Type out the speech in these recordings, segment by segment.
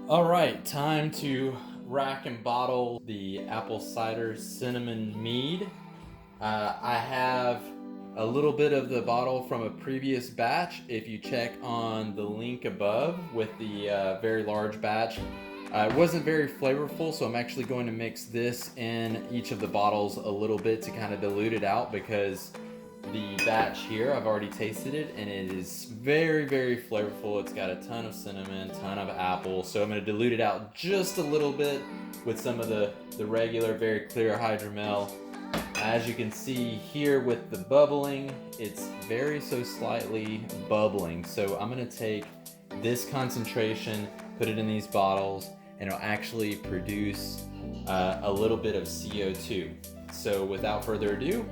All right, time to rack and bottle the apple cider cinnamon mead. I have a little bit of the bottle from a previous batch. If you check on the link above with the very large batch, it wasn't very flavorful, so I'm actually going to mix this in each of the bottles a little bit to kind of dilute it out because the batch here, I've already tasted it and it is very, very flavorful. It's got a ton of cinnamon, ton of apple. So I'm going to dilute it out just a little bit with some of the regular, very clear hydromel. As you can see here with the bubbling, it's very so slightly bubbling. So I'm going to take this concentration, put it in these bottles, and it'll actually produce a little bit of CO2. So without further ado,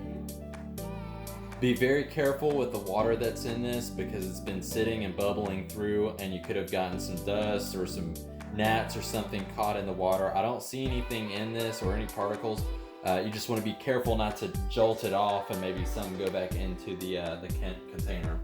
be very careful with the water that's in this because it's been sitting and bubbling through and you could have gotten some dust or some gnats or something caught in the water. I don't see anything in this or any particles. You just want to be careful not to jolt it off and maybe some go back into the container.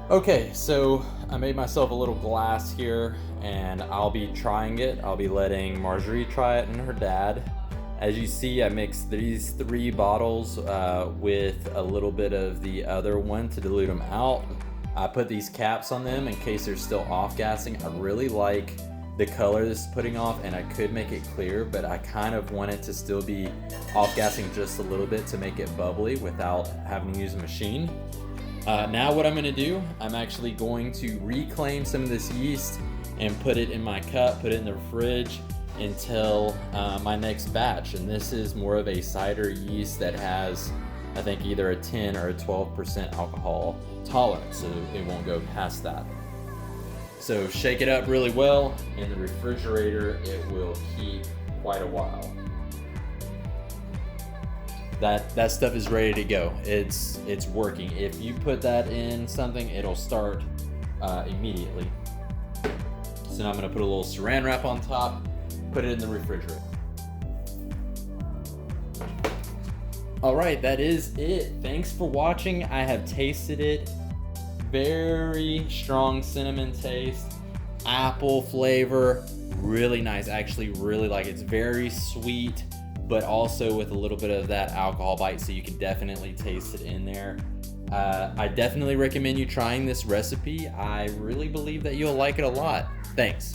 Okay, so I made myself a little glass here and I'll be trying it. I'll be letting Marjorie try it and her dad. As you see, I mixed these 3 bottles with a little bit of the other one to dilute them out. I put these caps on them in case they're still off-gassing. I really like the color this is putting off and I could make it clear, but I kind of want it to still be off-gassing just a little bit to make it bubbly without having to use a machine. Now what I'm going to do, I'm actually going to reclaim some of this yeast and put it in my cup, put it in the fridge until my next batch. And this is more of a cider yeast that has, I think, either a 10 or a 12% alcohol tolerance, so it won't go past that. So shake it up really well. In the refrigerator, it will keep quite a while. That stuff is ready to go. It's working. If you put that in something, it'll start immediately. So now I'm gonna put a little saran wrap on top, put it in the refrigerator. All right, that is it. Thanks for watching. I have tasted it. Very strong cinnamon taste, apple flavor, really nice. I actually really like it. It's very sweet, but also with a little bit of that alcohol bite, so you can definitely taste it in there. I definitely recommend you trying this recipe. I really believe that you'll like it a lot. Thanks.